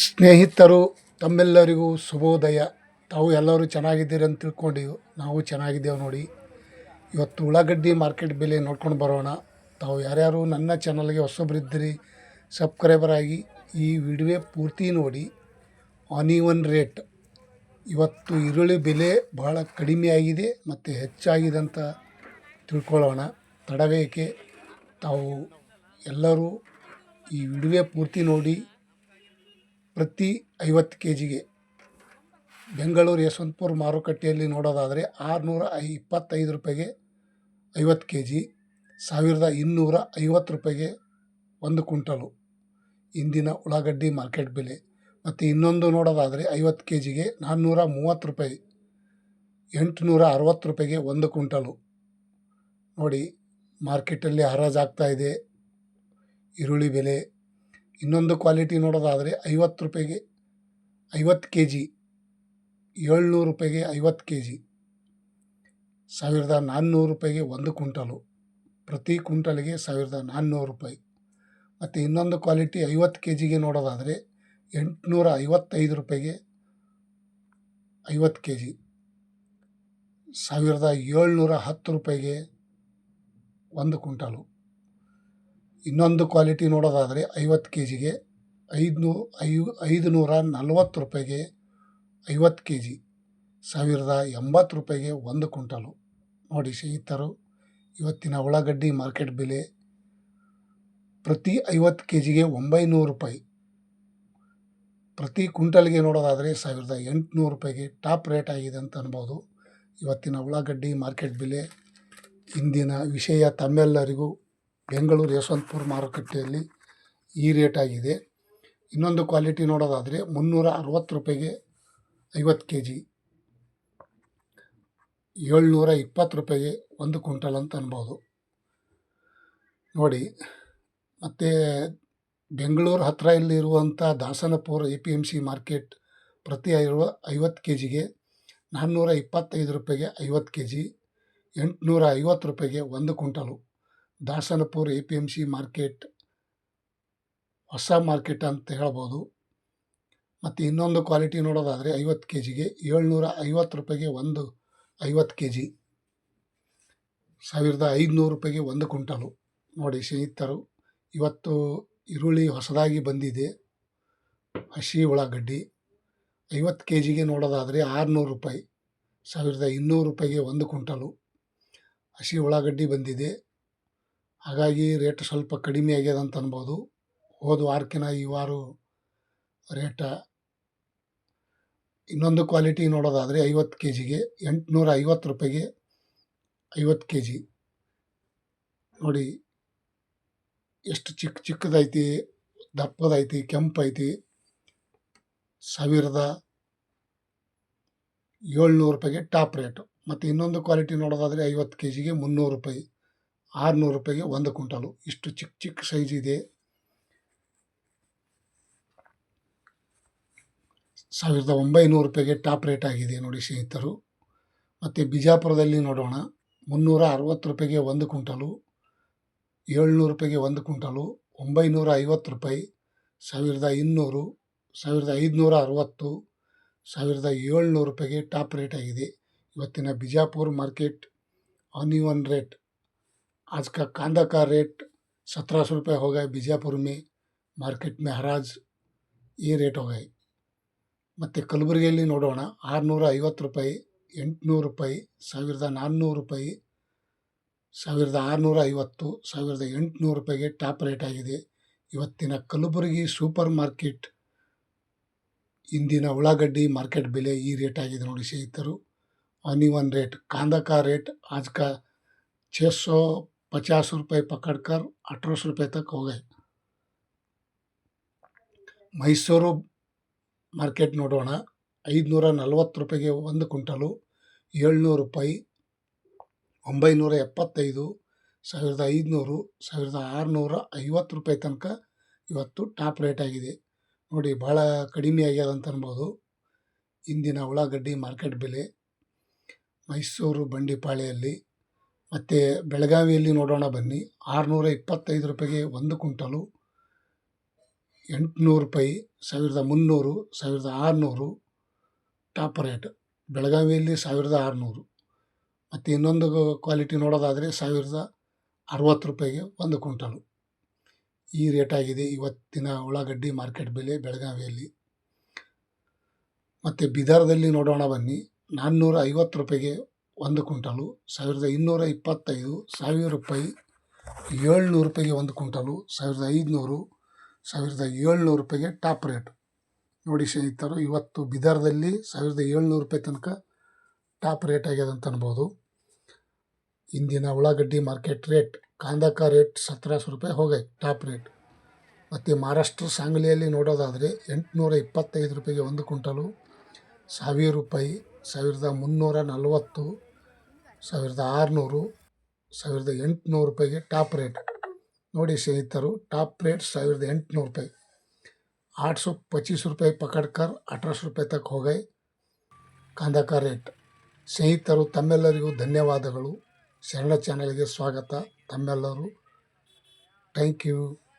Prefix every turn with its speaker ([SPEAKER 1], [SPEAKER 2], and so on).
[SPEAKER 1] ಸ್ನೇಹಿತರು ತಮ್ಮೆಲ್ಲರಿಗೂ ಶುಭೋದಯ. ತಾವು ಎಲ್ಲರೂ ಚೆನ್ನಾಗಿದ್ದೀರಿ ಅಂತ ತಿಳ್ಕೊಂಡಿವು. ನಾವು ಚೆನ್ನಾಗಿದ್ದೇವೆ ನೋಡಿ. ಇವತ್ತು ಉಳ್ಳಾಗಡ್ಡಿ ಮಾರ್ಕೆಟ್ ಬೆಲೆ ನೋಡ್ಕೊಂಡು ಬರೋಣ. ತಾವು ಯಾರ್ಯಾರು ನನ್ನ ಚಾನಲ್ಗೆ ಹೊಸೊಬ್ಬರಿದ್ದೀರಿ ಸಬ್ಸ್ಕ್ರೈಬರ್ ಆಗಿ ಈ ವಿಡಿಯೋ ಪೂರ್ತಿ ನೋಡಿ. ಆನಿವನ್ ರೇಟ್ ಇವತ್ತು ಈರುಳ್ಳಿ ಬೆಲೆ ಭಾಳ ಕಡಿಮೆ ಆಗಿದೆ ಮತ್ತು ಹೆಚ್ಚಾಗಿದೆ ಅಂತ ತಿಳ್ಕೊಳ್ಳೋಣ. ತಡವೇಕೆ, ತಾವು ಎಲ್ಲರೂ ಈ ವಿಡಿಯೋ ಪೂರ್ತಿ ನೋಡಿ. ಪ್ರತಿ 50 kgಗೆ ಬೆಂಗಳೂರು ಯಶವಂತಪುರ ಮಾರುಕಟ್ಟೆಯಲ್ಲಿ ನೋಡೋದಾದರೆ 625 ರೂಪಾಯಿಗೆ 50 kg, 1250 ರೂಪಾಯಿಗೆ 1 ಕ್ವಿಂಟಲು ಇಂದಿನ ಉಳ್ಳಾಗಡ್ಡಿ ಮಾರ್ಕೆಟ್ ಬೆಲೆ. ಮತ್ತು ಇನ್ನೊಂದು ನೋಡೋದಾದರೆ 50 kgಗೆ 430 ರೂಪಾಯಿ, 860 ರೂಪಾಯಿಗೆ 1 ಕ್ವಿಂಟಲು. ನೋಡಿ, ಮಾರ್ಕೆಟಲ್ಲಿ ಹರಾಜಾಗ್ತಾಯಿದೆ ಈರುಳ್ಳಿ ಬೆಲೆ. ಇನ್ನೊಂದು ಕ್ವಾಲಿಟಿ ನೋಡೋದಾದರೆ 50 ರೂಪಾಯಿಗೆ 50 kg, 700 ರೂಪಾಯಿಗೆ 50 kg, 1400 ರೂಪಾಯಿಗೆ 1 ಕ್ವಿಂಟಲು. ಪ್ರತಿ ಕ್ವಿಂಟಲಿಗೆ 1400 ರೂಪಾಯಿ. ಮತ್ತು ಇನ್ನೊಂದು ಕ್ವಾಲಿಟಿ 50 kgಗೆ ನೋಡೋದಾದರೆ 855 ರೂಪಾಯಿಗೆ 50 kg, 1710 ರೂಪಾಯಿಗೆ 1 ಕ್ವಿಂಟಲು. ಇನ್ನೊಂದು ಕ್ವಾಲಿಟಿ ನೋಡೋದಾದರೆ 50 kgಗೆ 540 ರೂಪಾಯಿಗೆ 50 kg, 1080 ರೂಪಾಯಿಗೆ 1 ಕ್ವಿಂಟಲು. ನೋಡಿ ಸ್ನೇಹಿತರು, ಇವತ್ತಿನ ಉಳ್ಳಾಗಡ್ಡಿ ಮಾರ್ಕೆಟ್ ಬೆಲೆ ಪ್ರತಿ 50 kgಗೆ 900 ರೂಪಾಯಿ, ಪ್ರತಿ ಕ್ವಿಂಟಲ್ಗೆ ನೋಡೋದಾದರೆ 1800 ರೂಪಾಯಿಗೆ ಟಾಪ್ ರೇಟ್ ಆಗಿದೆ ಅಂತ ಅನ್ಬೋದು. ಇವತ್ತಿನ ಉಳ್ಳಾಗಡ್ಡಿ ಮಾರ್ಕೆಟ್ ಬೆಲೆ ಇಂದಿನ ವಿಷಯ ತಮ್ಮೆಲ್ಲರಿಗೂ ಬೆಂಗಳೂರು ಯಶವಂತಪುರ ಮಾರುಕಟ್ಟೆಯಲ್ಲಿ ಈ ರೇಟ್ ಆಗಿದೆ. ಇನ್ನೊಂದು ಕ್ವಾಲಿಟಿ ನೋಡೋದಾದರೆ 360 ರೂಪಾಯಿಗೆ 50 kg, 720 ರೂಪಾಯಿಗೆ 1 ಕ್ವಿಂಟಲ್ ಅಂತ ಅನ್ಬೋದು. ನೋಡಿ, ಮತ್ತು ಬೆಂಗಳೂರು ಹತ್ತಿರ ಇಲ್ಲಿರುವಂಥ ದಾಸನಪುರ APMC ಮಾರ್ಕೆಟ್ ಪ್ರತಿ 50 kgಗೆ 425 ರೂಪಾಯಿಗೆ 50 kg, 850 ರೂಪಾಯಿಗೆ 1 ಕ್ವಿಂಟಲು. ದಾಸನಪುರ APMC ಮಾರ್ಕೆಟ್ ಹೊಸ ಮಾರ್ಕೆಟ್ ಅಂತ ಹೇಳ್ಬೋದು. ಮತ್ತು ಇನ್ನೊಂದು ಕ್ವಾಲಿಟಿ ನೋಡೋದಾದರೆ 50 kgಗೆ 750 ರೂಪಾಯಿಗೆ 50 kg, 1500 ರೂಪಾಯಿಗೆ 1 ಕ್ವಿಂಟಲು. ನೋಡಿ ಸ್ನೇಹಿತರು, ಇವತ್ತು ಈರುಳ್ಳಿ ಹೊಸದಾಗಿ ಬಂದಿದೆ. ಹಸಿ ಉಳ್ಳಾಗಡ್ಡಿ 50 kgಗೆ ನೋಡೋದಾದರೆ 600 ರೂಪಾಯಿ, 1200 ರೂಪಾಯಿಗೆ 1 ಕ್ವಿಂಟಲು ಹಸಿ ಉಳ್ಳಾಗಡ್ಡಿ ಬಂದಿದೆ. ಹಾಗಾಗಿ ರೇಟ್ ಸ್ವಲ್ಪ ಕಡಿಮೆ ಆಗ್ಯದ ಅಂತ ಅನ್ಬೋದು. ಹೋದ ವಾರಕ್ಕಿಂತ ಈ ವಾರ ರೇಟ. ಇನ್ನೊಂದು ಕ್ವಾಲಿಟಿ ನೋಡೋದಾದರೆ 50 kgಗೆ 850 ರೂಪಾಯಿಗೆ 50 kg. ನೋಡಿ ಎಷ್ಟು ಚಿಕ್ಕದೈತಿ, ದಪ್ಪದೈತಿ, ಕೆಂಪೈತಿ. 1700 ರೂಪಾಯಿಗೆ ಟಾಪ್ ರೇಟು. ಮತ್ತು ಇನ್ನೊಂದು ಕ್ವಾಲಿಟಿ ನೋಡೋದಾದರೆ 50 kgಗೆ 300 ರೂಪಾಯಿ, 600 ರೂಪಾಯಿಗೆ 1 ಕ್ವಿಂಟಲು. ಇಷ್ಟು ಚಿಕ್ಕ ಸೈಜ್ ಇದೆ. 1900 ರೂಪಾಯಿಗೆ ಟಾಪ್ ರೇಟ್ ಆಗಿದೆ ನೋಡಿ ಸ್ನೇಹಿತರು. ಮತ್ತು ಬಿಜಾಪುರದಲ್ಲಿ ನೋಡೋಣ, 360 ರೂಪಾಯಿಗೆ 1 ಕ್ವಿಂಟಲು, 700 ರೂಪಾಯಿಗೆ 1 ಕ್ವಿಂಟಲು, 950 ರೂಪಾಯಿ, 1200, 1560, 1700 ರೂಪಾಯಿಗೆ ಟಾಪ್ ರೇಟ್ ಆಗಿದೆ. ಇವತ್ತಿನ ಬಿಜಾಪುರ मार्केट ऑनियन रेट, आज का कांदा का रेट 1700 रुपये हो गए. बीजापुर में मार्केट में हराज ये रेट हो गए. ಮತ್ತು ಕಲಬುರಗಿಯಲ್ಲಿ ನೋಡೋಣ, 650 ರೂಪಾಯಿ, 800 ರೂಪಾಯಿ, 1400 ರೂಪಾಯಿ, 1650, 1800 ರೂಪಾಯಿಗೆ ಟಾಪ್ ರೇಟ್ ಆಗಿದೆ. ಇವತ್ತಿನ ಕಲಬುರಗಿ ಸೂಪರ್ ಮಾರ್ಕೆಟ್ ಇಂದಿನ ಉಳ್ಳಾಗಡ್ಡಿ ಮಾರ್ಕೆಟ್ ಬೆಲೆ ಈ ರೇಟ್ ಆಗಿದೆ ನೋಡಿ ಸ್ನೇಹಿತರು. ऑनियन रेट, कांदा का रेट आज का 650 रुपये पकड़कर 1800 रुपये तक हो गए. ಮೈಸೂರು ಮಾರ್ಕೆಟ್ ನೋಡೋಣ, 540 ರೂಪಾಯಿಗೆ 1 ಕ್ವಿಂಟಲು, 700 ರೂಪಾಯಿ, 975, 1500, 1650 ರೂಪಾಯಿ ತನಕ ಇವತ್ತು ಟಾಪ್ ರೇಟ್ ಆಗಿದೆ. ನೋಡಿ, ಭಾಳ ಕಡಿಮೆ ಆಗ್ಯದ ಅಂತ ಅನ್ಬೋದು ಇಂದಿನ ಉಳ್ಳಾಗಡ್ಡಿ ಮಾರ್ಕೆಟ್ ಬೆಲೆ ಮೈಸೂರು ಬಂಡಿಪಾಳ್ಯಲ್ಲಿ. ಮತ್ತು ಬೆಳಗಾವಿಯಲ್ಲಿ ನೋಡೋಣ ಬನ್ನಿ, 625 ರೂಪಾಯಿಗೆ 1 ಕ್ವಿಂಟಲು, 800 ರೂಪಾಯಿ, 1300, 1600 ಟಾಪ್ ರೇಟ್. ಬೆಳಗಾವಿಯಲ್ಲಿ 1600. ಮತ್ತು ಇನ್ನೊಂದು ಕ್ವಾಲಿಟಿ ನೋಡೋದಾದರೆ 1060 ಒಂದು ಕ್ವಿಂಟಲು. ಈ ರೇಟ್ ಆಗಿದೆ ಇವತ್ತಿನ ಉಳ್ಳಾಗಡ್ಡಿ ಮಾರ್ಕೆಟ್ ಬೆಲೆ ಬೆಳಗಾವಿಯಲ್ಲಿ. ಮತ್ತು ಬೀದರ್ದಲ್ಲಿ ನೋಡೋಣ ಬನ್ನಿ. 450 ಒಂದು ಕ್ವಿಂಟಲು, 1225, 1000 700 ಒಂದು ಕ್ವಿಂಟಲು, 1500, 1700 ಟಾಪ್ ರೇಟ್. ನೋಡಿ ಸ್ನೇಹಿತರು, ಇವತ್ತು ಬೀದರ್ದಲ್ಲಿ 1700 ತನಕ ಟಾಪ್ ರೇಟ್ ಆಗ್ಯದ ಅಂತ ಅನ್ಬೋದು. ಇಂದಿನ ಉಳ್ಳಾಗಡ್ಡಿ ಮಾರ್ಕೆಟ್ ರೇಟ್, ಕಾಂದಕ ರೇಟ್ 1700 ಹೋಗೈತೆ ಟಾಪ್ ರೇಟ್. ಮತ್ತು ಮಹಾರಾಷ್ಟ್ರ ಸಾಂಗ್ಲಿಯಲ್ಲಿ ನೋಡೋದಾದರೆ 825 ಒಂದು ಕ್ವಿಂಟಲು, 1000, 1340, 1600, 1800 ಟಾಪ್ ರೇಟ್. ನೋಡಿ ಸ್ನೇಹಿತರು, ಟಾಪ್ ರೇಟ್ 1800. 825 ಪಕಡ್ಕರ್ 1800 ತಕ್ಕ ಹೋಗೈ ಕಾಂದಕ ರೇಟ್. ಸ್ನೇಹಿತರು, ತಮ್ಮೆಲ್ಲರಿಗೂ ಧನ್ಯವಾದಗಳು. ಶರಣ ಚಾನಲ್ಗೆ ಸ್ವಾಗತ. ತಮ್ಮೆಲ್ಲರೂ ಥ್ಯಾಂಕ್ ಯು.